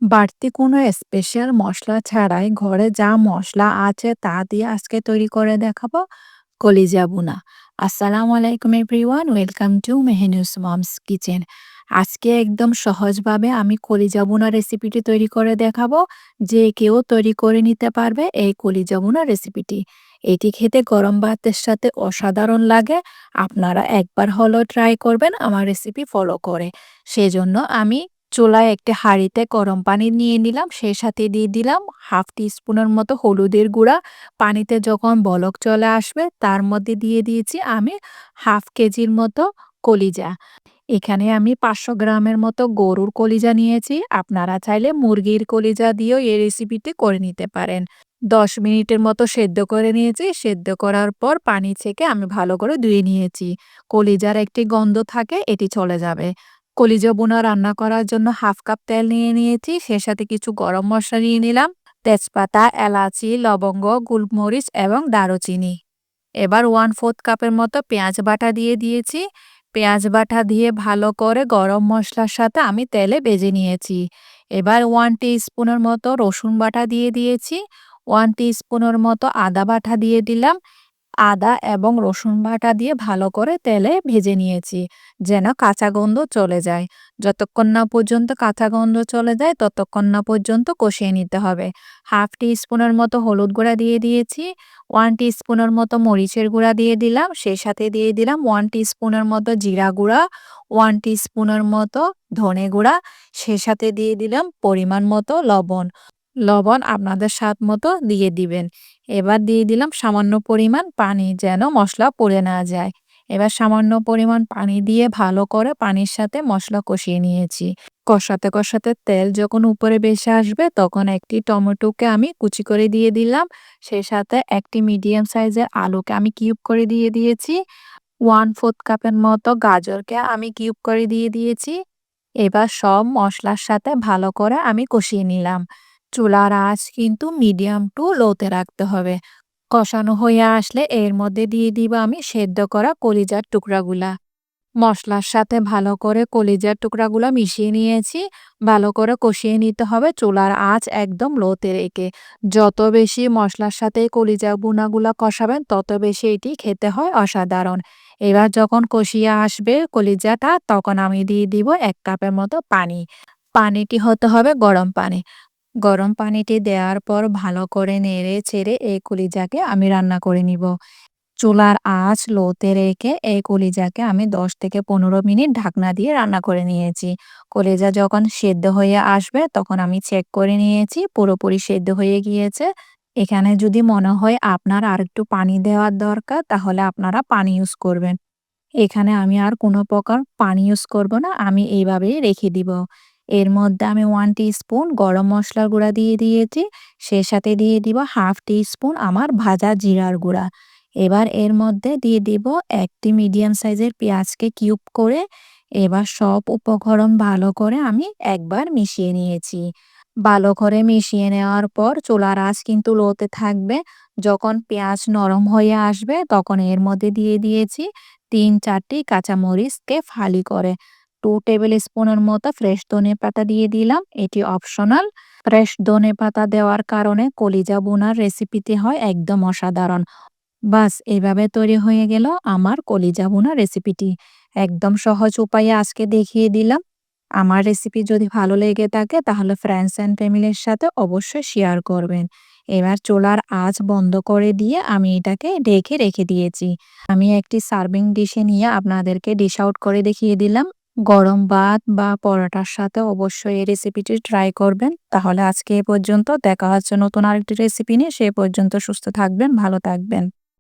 বাড়তি কোনো স্পেশাল মসলা ছাড়াই ঘরে যা মসলা আছে তা দিয়ে আজকে তৈরি করে দেখাবো কলিজা ভুনা। আসসালামু আলাইকুম everyone, welcome to Mehnu's mom's kitchen. আজকে একদম সহজভাবে আমি কলিজা ভুনা রেসিপিটি তৈরি করে দেখাবো। যে কেউ তৈরি করে নিতে পারবে এই কলিজা ভুনা রেসিপিটি। এটি খেতে গরম ভাতের সাথে অসাধারণ লাগে। আপনারা একবার হলেও ট্রাই করবেন আমার রেসিপি ফলো করে। সেজন্য আমি চুলায় একটি হাঁড়িতে গরম পানি নিয়ে নিলাম, সেই সাথে দিয়ে দিলাম হাফ টি স্পুনের মতো হলুদের গুঁড়া। পানিতে যখন বলক চলে আসবে তার মধ্যে দিয়ে দিয়েছি আমি হাফ কেজির মতো কলিজা। এখানে আমি 500 গ্রামের মতো গরুর কলিজা নিয়েছি। আপনারা চাইলে মুরগির কলিজা দিয়েও এই রেসিপিটি করে নিতে পারেন। 10 মিনিটের মতো সেদ্ধ করে নিয়েছি। সেদ্ধ করার পর পানি ছেঁকে আমি ভালো করে ধুয়ে নিয়েছি। কলিজার একটি গন্ধ থাকে, এটি চলে যাবে। কলিজা ভুনা রান্না করার জন্য হাফ কাপ তেল নিয়ে নিয়েছি। সে সাথে কিছু গরম মসলা নিয়ে নিলাম, তেজপাতা, এলাচি, লবঙ্গ, গোলমরিচ এবং দারুচিনি। এবার 1/4 কাপের মতো পেঁয়াজ বাটা দিয়ে দিয়েছি। পেঁয়াজ বাটা দিয়ে ভালো করে গরম মসলার সাথে আমি তেলে ভেজে নিয়েছি। এবার 1 টিস্পুনের মতো রসুন বাটা দিয়ে দিয়েছি। 1 টিস্পুনের মতো আদা বাটা দিয়ে দিলাম। আদা এবং রসুন বাটা দিয়ে ভালো করে তেলে ভেজে নিয়েছি, যেন কাঁচা গন্ধ চলে যায়। যতক্ষণ না পর্যন্ত কাঁচা গন্ধ চলে যায় ততক্ষণ না পর্যন্ত কষিয়ে নিতে হবে। হাফ টি স্পুনের মতো হলুদ গুঁড়া দিয়ে দিয়েছি। 1 টিস্পুনের মতো মরিচের গুঁড়া দিয়ে দিলাম। সেই সাথে দিয়ে দিলাম 1 টিস্পুনের মতো জিরা গুঁড়া, 1 টিস্পুনের মতো ধনে গুঁড়া। সেই সাথে দিয়ে দিলাম পরিমাণ মতো লবণ। লবণ আপনাদের স্বাদ মতো দিয়ে দিবেন। এবার দিয়ে দিলাম সামান্য পরিমাণ পানি, যেন মসলা পুড়ে না যায়। এবার সামান্য পরিমাণ পানি দিয়ে ভালো করে পানির সাথে মসলা কষিয়ে নিয়েছি। কষাতে কষাতে তেল যখন উপরে ভেসে আসবে তখন একটি টমেটোকে আমি কুচি করে দিয়ে দিলাম। সেই সাথে একটি মিডিয়াম সাইজের আলুকে আমি কিউব করে দিয়ে দিয়েছি। 1/4 কাপের মতো গাজরকে আমি কিউব করে দিয়ে দিয়েছি। এবার সব মসলার সাথে ভালো করে আমি কষিয়ে নিলাম। চুলার আঁচ কিন্তু মিডিয়াম টু লোতে রাখতে হবে। কষানো হয়ে আসলে এর মধ্যে দিয়ে দিব আমি সেদ্ধ করা কলিজার টুকরাগুলা। মসলার সাথে ভালো করে কলিজার টুকরাগুলো মিশিয়ে নিয়েছি। ভালো করে কষিয়ে নিতে হবে চুলার আঁচ একদম লোতে রেখে। যত বেশি মসলার সাথে কলিজা ভুনাগুলা কষাবেন তত বেশি এটি খেতে হয় অসাধারণ। এবার যখন কষিয়ে আসবে কলিজাটা তখন আমি দিয়ে দিব 1 কাপের মতো পানি। পানিটি হতে হবে গরম পানি। গরম পানিটি দেওয়ার পর ভালো করে নেড়ে চেড়ে এই কলিজাকে আমি রান্না করে নিব। চুলার আঁচ লোতে রেখে এই কলিজাকে আমি 10 থেকে 15 মিনিট ঢাকনা দিয়ে রান্না করে নিয়েছি। কলিজা যখন সেদ্ধ হয়ে আসবে তখন আমি চেক করে নিয়েছি পুরোপুরি সেদ্ধ হয়ে গিয়েছে। এখানে যদি মনে হয় আপনার আরেকটু পানি দেওয়ার দরকার তাহলে আপনারা পানি ইউজ করবেন। এখানে আমি আর কোনো প্রকার পানি ইউজ করব না। আমি এইভাবেই রেখে দিব। এর মধ্যে আমি 1 টিস্পুন গরম মসলার গুঁড়া দিয়ে দিয়েছি। সে সাথে দিয়ে দিব হাফ টিস্পুন আমার ভাজা জিরার গুঁড়া। এবার এর মধ্যে দিয়ে দিব একটি মিডিয়াম সাইজের পেঁয়াজকে কিউব করে। এবার সব উপকরণ ভালো করে আমি একবার মিশিয়ে নিয়েছি। ভালো করে মিশিয়ে নেওয়ার পর চুলার আঁচ কিন্তু লোতে থাকবে। যখন পেঁয়াজ নরম হয়ে আসবে তখন এর মধ্যে দিয়ে দিয়েছি 3-4টি কাঁচামরিচকে ফালি করে। 2 টেবিল স্পুনের মতো ফ্রেশ ধনেপাতা দিয়ে দিলাম। এটি অপশনাল। ফ্রেশ ধনেপাতা দেওয়ার কারণে কলিজা ভুনার রেসিপিটি হয় একদম অসাধারণ। বাস এভাবে তৈরি হয়ে গেল আমার কলিজা ভুনা রেসিপিটি। একদম সহজ উপায়ে আজকে দেখিয়ে দিলাম। আমার রেসিপি যদি ভালো লেগে থাকে তাহলে ফ্রেন্ডস অ্যান্ড ফ্যামিলির সাথে অবশ্যই শেয়ার করবেন। এবার চুলার আঁচ বন্ধ করে দিয়ে আমি এটাকে ঢেকে রেখে দিয়েছি। আমি একটি সার্ভিং ডিশে নিয়ে আপনাদেরকে ডিশ আউট করে দেখিয়ে দিলাম। গরম ভাত বা পরোটার সাথে অবশ্যই এই রেসিপিটি ট্রাই করবেন। তাহলে আজকে এ পর্যন্ত, দেখা হচ্ছে নতুন আরেকটি রেসিপি নিয়ে। সে পর্যন্ত সুস্থ থাকবেন, ভালো থাকবেন।